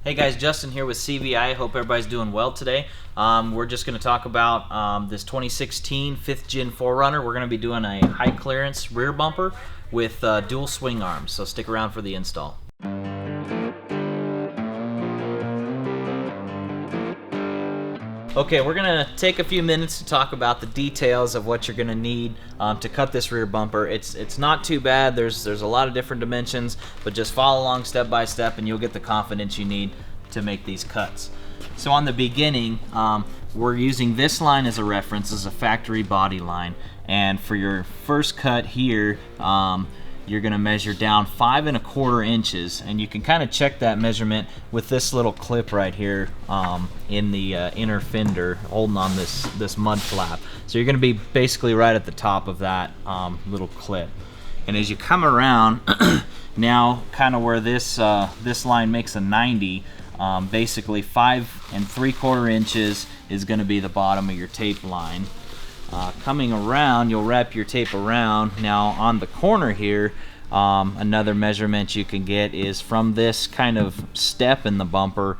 Hey guys, Justin here with CVI. Hope everybody's doing well today. We're just going to talk about this 2016 5th Gen 4Runner. We're going to be doing a high clearance rear bumper with dual swing arms, so stick around for the install. Okay, we're going to take a few minutes to talk about the details of what you're going to need to cut this rear bumper. It's not too bad. There's a lot of different dimensions, but just follow along step by step and you'll get the confidence you need to make these cuts. So on the beginning, we're using this line as a reference, as a factory body line. And for your first cut here, you're going to measure down 5 1/4 inches, and you can kind of check that measurement with this little clip right here in the inner fender holding on this mud flap. So you're going to be basically right at the top of that little clip. And as you come around, now kind of where this line makes a 90, basically 5 3/4 inches is going to be the bottom of your tape line. Coming around, you'll wrap your tape around. Now on the corner here, another measurement you can get is from this kind of step in the bumper,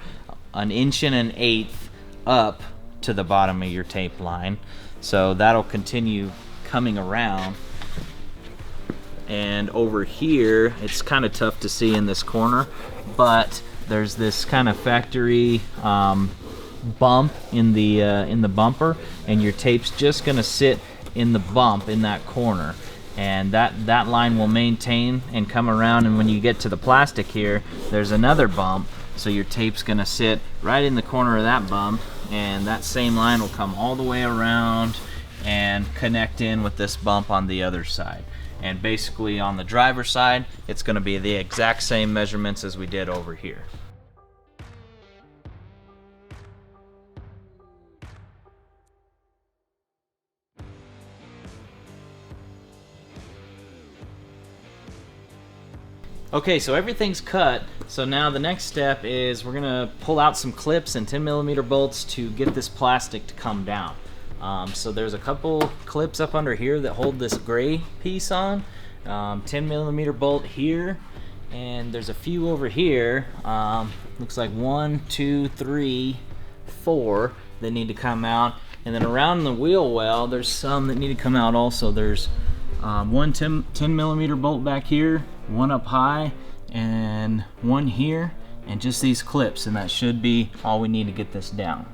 1 1/8 up to the bottom of your tape line. So that'll continue coming around. And over here, it's kind of tough to see in this corner, but there's this kind of factory bump in the bumper, and your tape's just going to sit in the bump in that corner, and that line will maintain and come around. And when you get to the plastic here, there's another bump, so your tape's going to sit right in the corner of that bump, and that same line will come all the way around and connect in with this bump on the other side. And basically on the driver's side, it's going to be the exact same measurements as we did over here. Okay, so everything's cut. So now the next step is we're gonna pull out some clips and 10mm bolts to get this plastic to come down. So there's a couple clips up under here that hold this gray piece on. 10mm bolt here, and there's a few over here. Looks like 1, 2, 3, 4 that need to come out. And then around the wheel well, there's some that need to come out also. There's one 10mm bolt back here, one up high, and one here, and just these clips, and that should be all we need to get this down.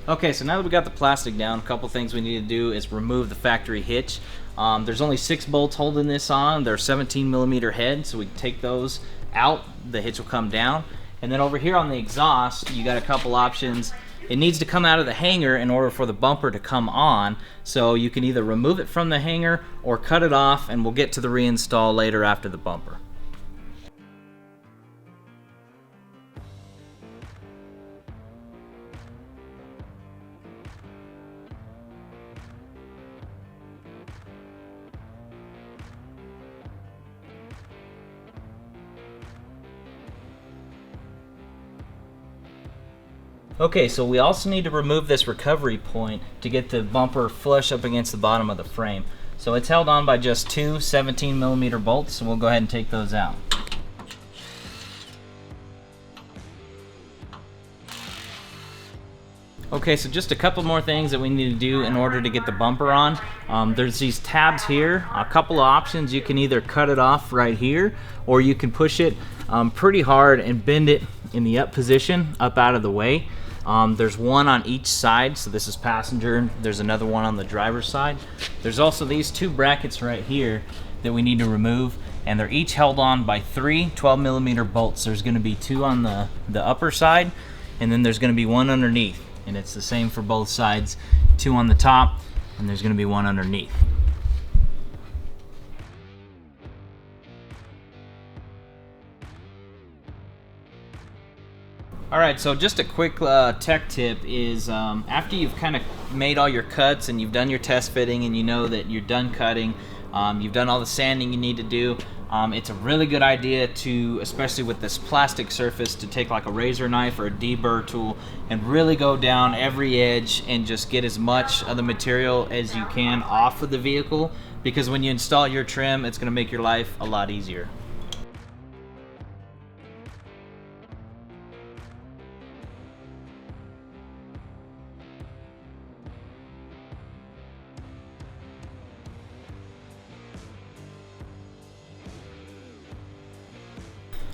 Okay, so now that we got the plastic down, a couple things we need to do is remove the factory hitch. There's only 6 bolts holding this on. They're 17mm head, so we take those out, the hitch will come down. And then over here on the exhaust, you got a couple options. It needs to come out of the hanger in order for the bumper to come on, so you can either remove it from the hanger or cut it off, and we'll get to the reinstall later after the bumper. Okay, so we also need to remove this recovery point to get the bumper flush up against the bottom of the frame. So it's held on by just 2 17mm bolts, so we'll go ahead and take those out. Okay, so just a couple more things that we need to do in order to get the bumper on. There's these tabs here, a couple of options. You can either cut it off right here, or you can push it pretty hard and bend it in the up position, up out of the way. There's one on each side, so this is passenger. There's another one on the driver's side. There's also these 2 brackets right here that we need to remove, and they're each held on by 3 12mm bolts. There's going to be 2 on the upper side, and then there's going to be 1 underneath. And it's the same for both sides. 2 on the top, and there's going to be 1 underneath. All right, so just a quick tech tip is after you've kind of made all your cuts and you've done your test fitting and you know that you're done cutting, you've done all the sanding you need to do, it's a really good idea to, especially with this plastic surface, to take like a razor knife or a deburr tool and really go down every edge and just get as much of the material as you can off of the vehicle, because when you install your trim, it's going to make your life a lot easier.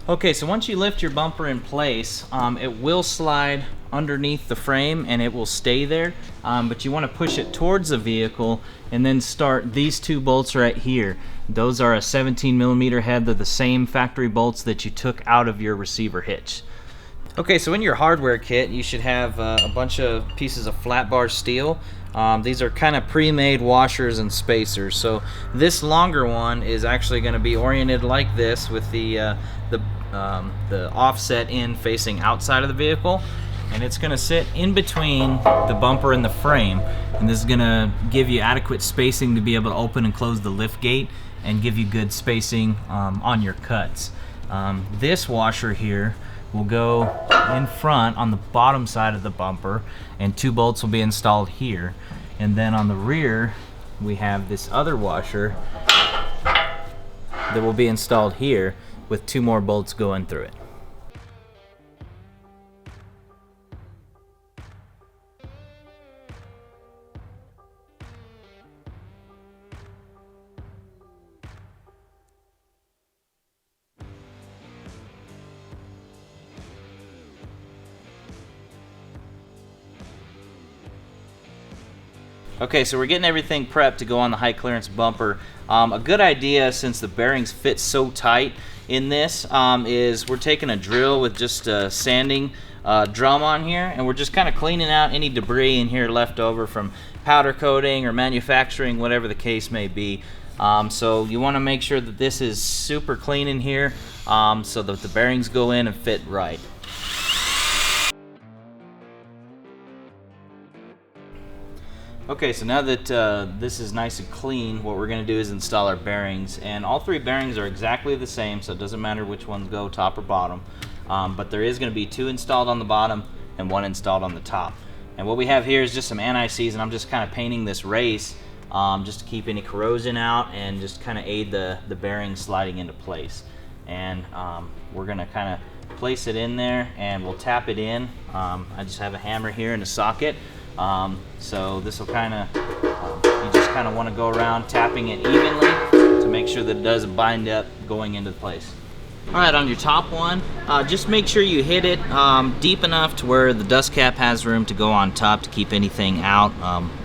Okay, so once you lift your bumper in place, it will slide underneath the frame and it will stay there, but you want to push it towards the vehicle and then start these two bolts right here. Those are a 17mm head. They're the same factory bolts that you took out of your receiver hitch. Okay, so in your hardware kit, you should have a bunch of pieces of flat bar steel. These are kind of pre-made washers and spacers. So this longer one is actually going to be oriented like this, with the offset end facing outside of the vehicle, and it's going to sit in between the bumper and the frame. And this is going to give you adequate spacing to be able to open and close the lift gate and give you good spacing on your cuts. This washer here will go in front on the bottom side of the bumper, and two bolts will be installed here. And then on the rear, we have this other washer that will be installed here with two more bolts going through it. Okay, so we're getting everything prepped to go on the high clearance bumper. A good idea, since the bearings fit so tight in this, is we're taking a drill with just a sanding drum on here, and we're just kind of cleaning out any debris in here left over from powder coating or manufacturing, whatever the case may be. So you want to make sure that this is super clean in here, so that the bearings go in and fit right. Okay, so now that this is nice and clean, what we're going to do is install our bearings. And all three bearings are exactly the same, so it doesn't matter which ones go, top or bottom. But there is going to be two installed on the bottom and one installed on the top. And what we have here is just some anti-seize, and I'm just kind of painting this race just to keep any corrosion out and just kind of aid the bearings sliding into place. And we're going to kind of place it in there, and we'll tap it in. I just have a hammer here and a socket. So this will kind of, you just kind of want to go around tapping it evenly to make sure that it doesn't bind up going into place. Alright, on your top one, just make sure you hit it deep enough to where the dust cap has room to go on top to keep anything out,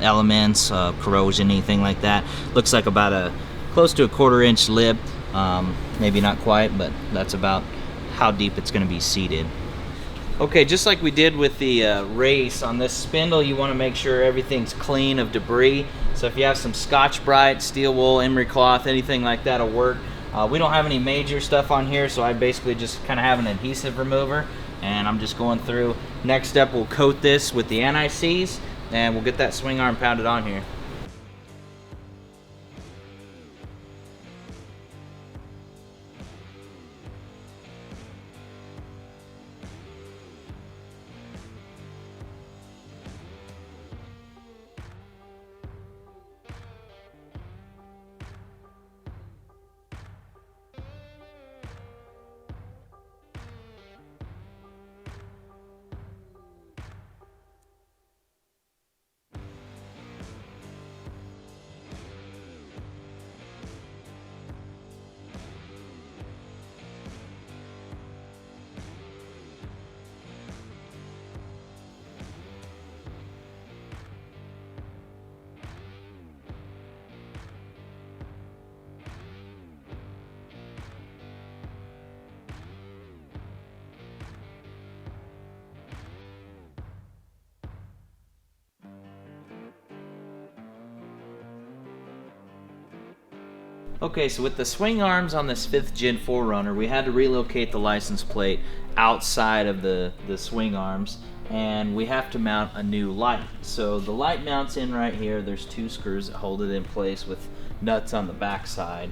elements, corrosion, anything like that. Looks like about close to a 1/4 inch lip, maybe not quite, but that's about how deep it's going to be seated. Okay, just like we did with the race, on this spindle you want to make sure everything's clean of debris. So if you have some Scotch-Brite, steel wool, emery cloth, anything like that will work. We don't have any major stuff on here, so I basically just kind of have an adhesive remover, and I'm just going through. Next step, we'll coat this with the anti-seize, and we'll get that swing arm pounded on here. Okay, so with the swing arms on this 5th Gen 4Runner, we had to relocate the license plate outside of the swing arms, and we have to mount a new light. So the light mounts in right here. There's 2 screws that hold it in place with nuts on the back side.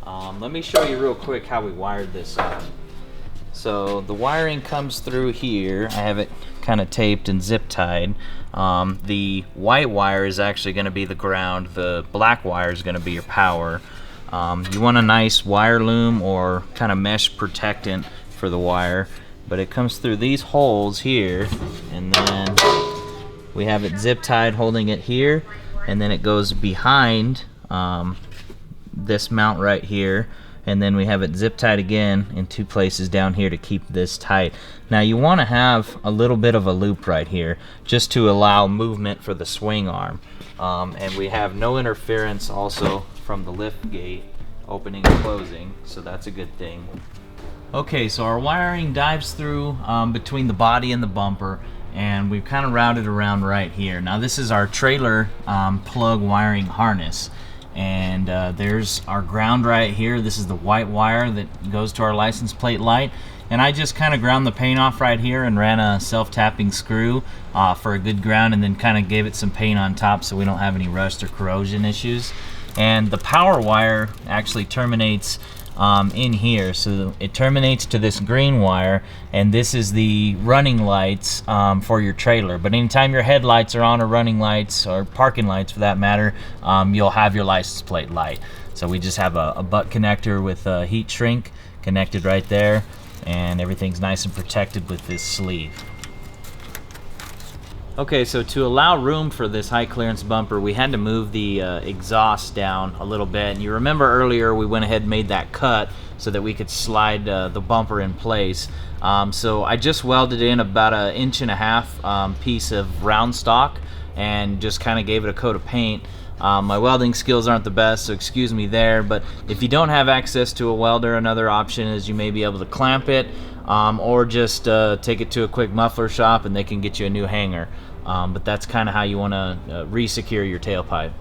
Let me show you real quick how we wired this up. So the wiring comes through here. I have it kind of taped and zip tied. The white wire is actually going to be the ground. The black wire is going to be your power. You want a nice wire loom or kind of mesh protectant for the wire, but it comes through these holes here, and then we have it zip tied holding it here, and then it goes behind this mount right here, and then we have it zip tied again in 2 places down here to keep this tight. Now you want to have a little bit of a loop right here just to allow movement for the swing arm, and we have no interference also from the lift gate opening and closing, so that's a good thing. Okay, so our wiring dives through between the body and the bumper, and we've kind of routed around right here. Now this is our trailer plug wiring harness, and there's our ground right here. This is the white wire that goes to our license plate light, and I just kind of ground the paint off right here and ran a self-tapping screw for a good ground, and then kind of gave it some paint on top so we don't have any rust or corrosion issues. And the power wire actually terminates in here, so it terminates to this green wire, and this is the running lights for your trailer. But anytime your headlights are on, or running lights, or parking lights for that matter, you'll have your license plate light. So we just have a butt connector with a heat shrink connected right there, and everything's nice and protected with this sleeve. Okay, so to allow room for this high clearance bumper, we had to move the exhaust down a little bit. And you remember earlier we went ahead and made that cut so that we could slide the bumper in place. So I just welded in about 1.5 inch piece of round stock and just kind of gave it a coat of paint. My welding skills aren't the best, so excuse me there, but if you don't have access to a welder, another option is you may be able to clamp it, or just take it to a quick muffler shop and they can get you a new hanger. But that's kind of how you want to re-secure your tailpipe.